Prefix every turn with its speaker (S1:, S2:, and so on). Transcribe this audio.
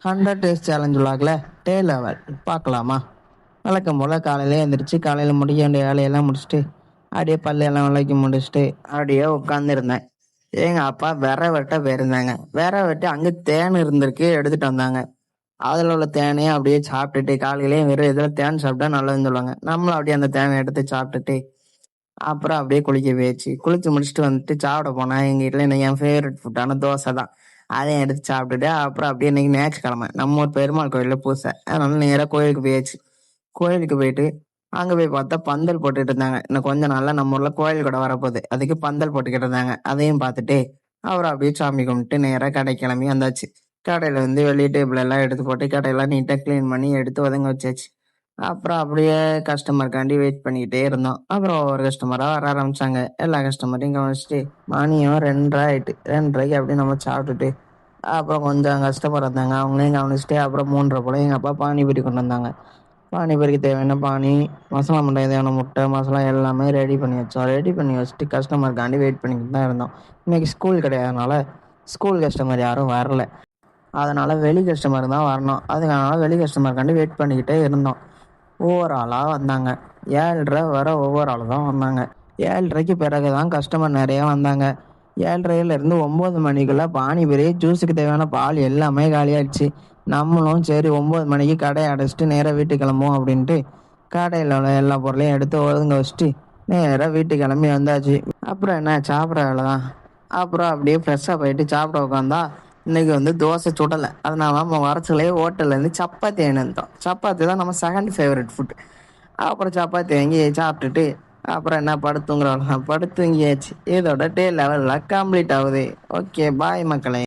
S1: 100 days challenge விளாக்ல டே level பார்க்கலாமா? வழக்கம் போல் காலையில எழுந்திரிச்சு காலையில் முடிக்க வேண்டிய வேலையெல்லாம் முடிச்சுட்டு அப்படியே பல்லையெல்லாம் விளக்கி முடிச்சுட்டு அப்படியே உட்காந்துருந்தேன். எங்கள் அப்பா விரை வெட்ட போயிருந்தாங்க. விரை வெட்டி அங்கே தேன் இருந்திருக்கு, எடுத்துகிட்டு வந்தாங்க. அதில் உள்ள தேனையும் அப்படியே சாப்பிட்டுட்டு, காலையிலேயே வெறும் இதில் தேன் சாப்பிட்டா நல்லதுன்னு சொல்லுவாங்க. நம்மளும் அப்படியே அந்த தேனை எடுத்து சாப்பிட்டுட்டு அப்புறம் அப்படியே குளிக்க போயிடுச்சு. குளிச்சு முடிச்சுட்டு வந்துட்டு சாப்பிட போனேன். எங்கள் வீட்டில் இன்னைக்கு என் ஃபேவரட் ஃபுட்டான தோசை தான். அதையும் எடுத்து சாப்பிட்டுட்டு அப்புறம் அப்படியே இன்னைக்கு ஞாயிற்றுக்கிழமை நம்ம ஒரு பெருமாள் கோயிலில் பூசை, அதனால நேராக கோயிலுக்கு போயாச்சு. கோயிலுக்கு போயிட்டு அங்கே போய் பார்த்தா பந்தல் போட்டுட்டு இருந்தாங்க. இன்னும் கொஞ்சம் நாள்ல நம்ம ஊரில் கோயில் கூட வரப்போகுது, அதுக்கு பந்தல் போட்டுக்கிட்டு இருந்தாங்க. அதையும் பார்த்துட்டு அப்புறம் அப்படியே சாமி கும்பிட்டு நேராக கடை கிளம்பி வந்தாச்சு. கடையில் வந்து வெளியே டேபிள் எல்லாம் எடுத்து போட்டு கடையெல்லாம் நீட்டாக க்ளீன் பண்ணி எடுத்து ஒதுங்க வச்சாச்சு. அப்புறம் அப்படியே கஸ்டமருக்காண்டி வெயிட் பண்ணிக்கிட்டே இருந்தோம். அப்புறம் ஒவ்வொரு கஸ்டமராக வர ஆரம்பிச்சாங்க. எல்லா கஸ்டமரையும் கவனிச்சுட்டு மணியும் 2:30 ஆயிட்டு. 2:30க்கு அப்படியே நம்ம சாப்பிட்டுட்டு அப்புறம் கொஞ்சம் கஸ்டமர் வந்தாங்க, அவங்களையும் கவனிச்சுட்டு அப்புறம் 3:30 போல் எங்கள் அப்பா பானிபூரி கொண்டு வந்தாங்க. பானிபூரிக்கு தேவையான பானி, மசாலா முட்டை, தேவையான முட்டை மசாலா எல்லாமே ரெடி பண்ணி வச்சோம். ரெடி பண்ணி வச்சுட்டு கஸ்டமருக்காண்டி வெயிட் பண்ணிக்கிட்டு தான் இருந்தோம். இன்றைக்கி ஸ்கூல் கிடையாதுனால ஸ்கூல் கஸ்டமர் யாரும் வரல, அதனால் வெளி கஸ்டமர் தான் வரணும். அதுக்கான வெளி கஸ்டமருக்காண்டி வெயிட் பண்ணிக்கிட்டே இருந்தோம். ஒவ்வொரு ஆளாக வந்தாங்க. 7:30 வர ஒவ்வொரு ஆள் தான் வந்தாங்க. 7:30க்கு பிறகு தான் கஸ்டமர் நிறைய வந்தாங்க. 7:30லேருந்து 9 மணிக்குள்ளே பானிபூரி, ஜூஸுக்கு தேவையான பால் எல்லாமே காலியாகிடுச்சு. நம்மளும் சரி 9 மணிக்கு கடையை அடைச்சிட்டு நேராக வீட்டுக்கு கிளம்புவோம் அப்படின்ட்டு கடையில் உள்ள எல்லா பொருளையும் எடுத்து ஒதுங்க வச்சுட்டு நேராக வீட்டுக்கு கிளம்பி வந்தாச்சு. அப்புறம் என்ன, சாப்பிட்ற வேலை தான். அப்புறம் அப்படியே ஃப்ரெஷ்ஷாக போயிட்டு சாப்பிட உட்காந்தா இன்றைக்கி வந்து தோசை சுடலை. அதனால நம்ம வரச்சுலையே ஹோட்டல்லேருந்து சப்பாத்தி வாங்கிட்டு. சப்பாத்தி தான் நம்ம செகண்ட் ஃபேவரட் ஃபுட். அப்புறம் சப்பாத்தி வாங்கி சாப்பிட்டுட்டு அப்புறம் என்ன படுத்துங்கிறோம், படுத்துங்கியாச்சு. இதோட டே லெவலில் கம்ப்ளீட் ஆகுது. ஓகே, பாய் மக்களே.